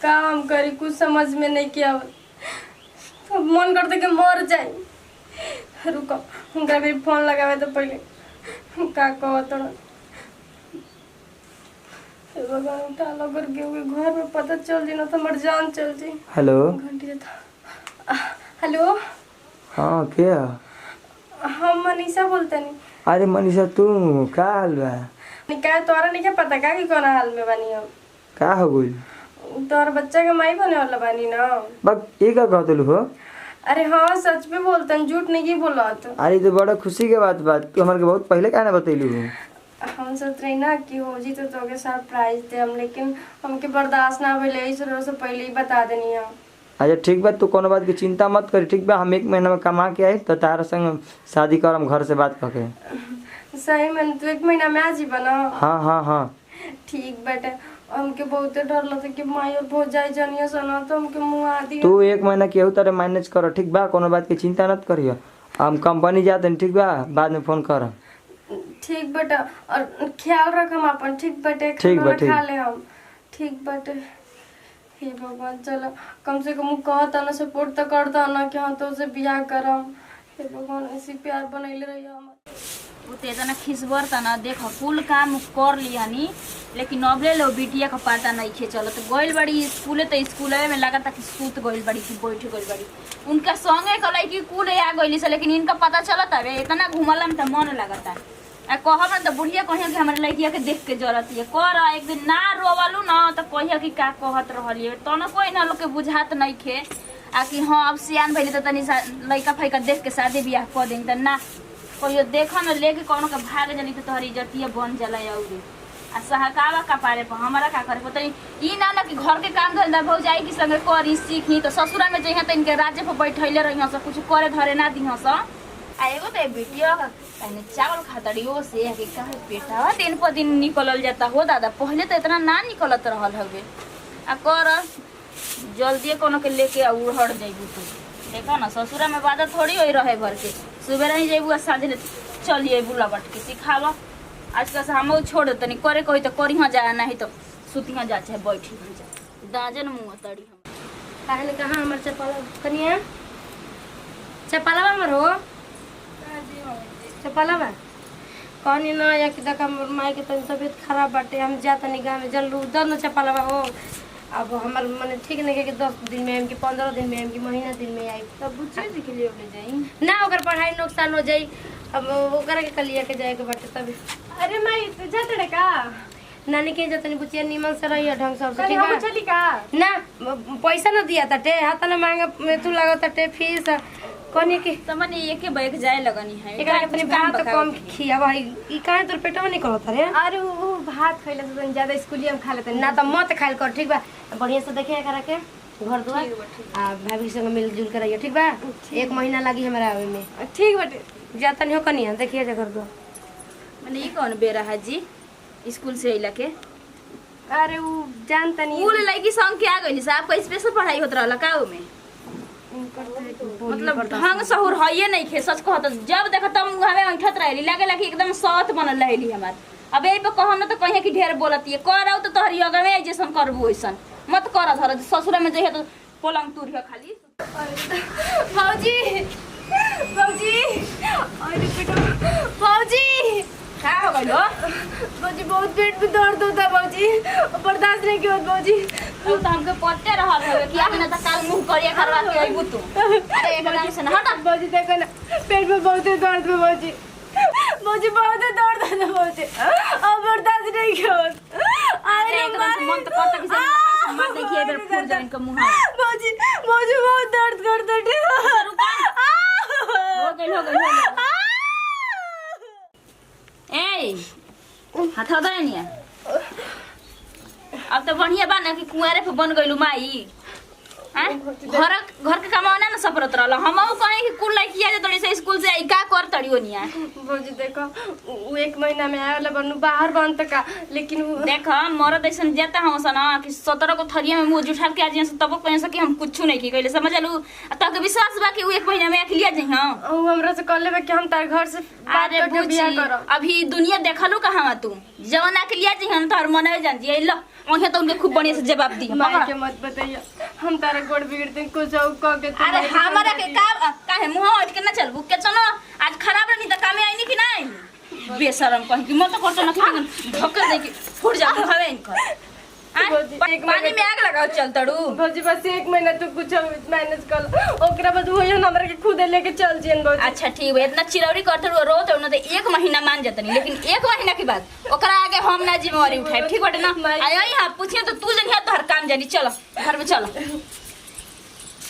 काम करी कुछ समझ में नहीं किया। मन करते कि मर जाए। रुको उनका भी फोन लगावे तो पहले का कहत भगवान उठा लो करके घर में पता चल जी ना तो मर जान चल जी। हेलो घंटी देता। हेलो हाँ क्या? हम मनीषा बोलते नहीं। अरे मनीषा तू का हाल बा? क्या तोरा नहीं क्या पता का कि कौन हाल में बानी हम? का हो गइल? तोर बच्चा के माई बने वाला बानी ना। बक ये का कहतलू हो? अरे हाँ सच में बोलते झूठ नहीं की बोलत। अरे तो बड़ा खुशी के बात तू हमारे बहुत पहले का ना बतैलू। हम सोच रही ना कि हो जी तो तोके सरप्राइज दे हम, लेकिन हमके बर्दाश्त ना भइले इसलिए से पहले ही बता देनी है। अच्छा ठीक बा, तू कोनो बात की चिंता मत कर। ठीक बा, हम 1 महीना में कमा के आए तो तारा संग शादी करम घर से बात करके। सही में तू 1 महीना में आ जी बना। हाँ हाँ हाँ ठीक बेटे। हमके बहुत डर लगता कि माई और बहुत जाए जानिए सुना तो हमके मुंह आदि। तू 1 महीना केहू तरह मैनेज कर। ठीक बा, कोनो बात की चिंता मत करियो। हम कंपनी जाते हैं। ठीक बा, बाद में फोन कर। ठीक बेटा और ख्याल रख हम अपन। ठीक बेटे ठीक बा, खाना खा ले हम। ठीक बेटे। हे भगवान चलो कम से कम कहता ना सपोर्ट तो करता ना कि हाँ तो उसे बियाह करम। हे भगवान ऐसी प्यार बनैले रहिए हम। उते जना खिसबर त न देख कुल काम कर लियानी, लेकिन अबले लो बिटिया का पता नहीं खे चलो तो गइल बड़ी स्कूले तो स्कूले में लगा था कि सूत गइल बड़ी कि बैठ गइल बड़ी। उनका संगे कलाई कि कुल आ गइली से, लेकिन इनका पता चलत है इतना घुमला में त मन लगता है। आ कहब न त बुढ़िया कहिया कि हमारे लड़किया के देख के जरत है कर एक दिन ना रोवलू न त कहिया कि का कहत रहलिए तो न कोई ना लोग के बुझात नहीं खे आ कि हाँ अब सियान भइली त तनी लइका फइका देख के शादी बियाह कर दें त ना कहियो देखा न लेके कौनो के भाग जली तो तोहरी इज्जतिया बन जाला औरी आ सहकावा कपारे पर हमारा का करे पता ई ना कि घर के काम धंधा भौ जाई कि संगे करी सीखी तो ससुरा में जइहा त इनके राज्य पर बैठैले रहिया सब कुछ करे धरे ना दिहा स आ एगो तो बिटिया पहले चावल खातड़ियो से कि कहे पेटा दिन पर दिन निकलल जाता हो दादा, पहले तो इतना ना निकलत रहल हवे आ कर जल्दी कोनो के लेके उड़हड़ जाइबू तू देखा ना ससुरा में बात थोड़ी होई रहे भर के सुबह ही जाइबू आ साँझ चलिए बुला बट के सिखावा आजकल से हम छोड़ तनी करे कोई तो करिहा जा नहीं तो सुतिहा जा चाहे बैठी जा दाजन मुँह तड़ी हम काहे ने कहा हमर चपला कनिया चपला हमर हो चपला बा कहनी ना या कि देखा माई के तनी तबीयत खराब बाटे हम जा तनी गाँव में जल्लू दर न चपला बा हो। अब हमार मने ठीक नहीं कि 10 दिन में हम कि 15 दिन में हम कि महीना दिन में आई तब बुच्चे जी के लिए ले जाई ना ओकर पढ़ाई नुकसान हो जाई। अब ओकरा के कलिया के जाए के बाटे तब। अरे माई तू जाते रे का नानी के जतनी बुचिया निमन से रही ढंग से ठीक बा चली का ना पैसा न दिया ताटे हाथ ना मांगा में तू लागत ताटे फीस कोनी के त मने एके बैग जाए लगनी है एकरा के तनी भात कम खिया भाई ई काहे तोर पेटवा नहीं करत रे। अरे वो भात खइले से तनी ज्यादा स्कूलिया में खा लेते ना त मत खाइल कर ठीक बा बढ़िया से देखे एकरा के घर दुआर आ भाभी संग मिल जुल के रहिए ठीक बा। 1 महीना लागी हमरा आवे में। ठीक बाटे जाता नहीं हो कनिया देखिए जे घर दुआर मने ई कौन बेरा है जी स्कूल से अइला के? अरे वो जानता नहीं स्कूल लड़की संग के आ गइली से आपका स्पेशल पढ़ाई होत रहला का में मतलब ढंग सहूर हइए नहीं खे सच कहत जब देखत तब मुंहवे अंठत रहली लागेला कि एकदम सत बनल रहली हमार। अब एई पे कहम न त कहिया कि ढेर बोलतिए करौ त तोहरी अगमे जैसन करबो ओइसन मत कर धर ससुरा में जइहे त पलंग तुरिया खाली। भौजी भौजी अरे बेटा भौजी का हो गइल हो? भौजी बहुत पेट में दर्द होता है भौजी बर्दाश्त नहीं किया भौजी। तू त हमके पत्ते रहल हवे कि आके न त काल मुंह करिया करवा के अइबू तू। अरे एकदम से न हट भौजी देखो ना पेट में बहुत दर्द है भौजी भौजी बहुत दर्द है भौजी अब बर्दाश्त नहीं किया। अरे एकदम मन त करता कि मत देखिए बेर फूट जाइन के मुंह भौजी भौजी बहुत दर्द करता है। हो गइल ए हाथ दे निया अब तो बढ़िया बा ना कि कुंवारे पे बन गइलू माई हैं घर के कमाना ना सपरत रहल हम कहीं कि कुल लड़किया जे तड़ी से स्कूल से आई का कर तड़ी ओनिया भौजी देखो उ 1 महीना में आवेला बनू बाहर बन तक लेकिन देख मरद ऐसा जाता हम सन कि 17 को थरिया में मुंह जुठा के आज तब कह सके हम कुछ नहीं की कहले समझ लू तक विश्वास बा कि उ 1 महीना में अकेलिया जाइ हां उ हमरा से कहले बा कि हम तार घर से बात अरे करके बियाह करब अभी दुनिया देखलू कहां तू जवन अकेलिया जाइ हम तोहर मन है जान जी ल वहीं तो उनके खूब बढ़िया से जवाब दी माई के मत बताइए हम तारा गोड़ बिगड़ दिन कुछ और कह के अरे हमारा के काहे मुंह उठ के ना चलबू के चलो आज खराब रही त कामे आईनी कि नहीं बेशरम कह कि मत करतो ना कि धक्का दे के फुट जा हवे इनकर पानी में आग लगाओ चल तड़ू भौजी बस 1 महीना तू कुछ मैनेज कर ओकरा बाद होय हमरा के खुद लेके चल जियन भौजी अच्छा ठीक है इतना चिरौरी करते रो तो ना 1 महीना मान जतनी लेकिन 1 महीना के बाद ओकरा आगे हम ना जिम्मेवारी उठाए ठीक बाटे ना आई हां पूछिए तो तू जन है तो हर काम जानी चलो घर में चलो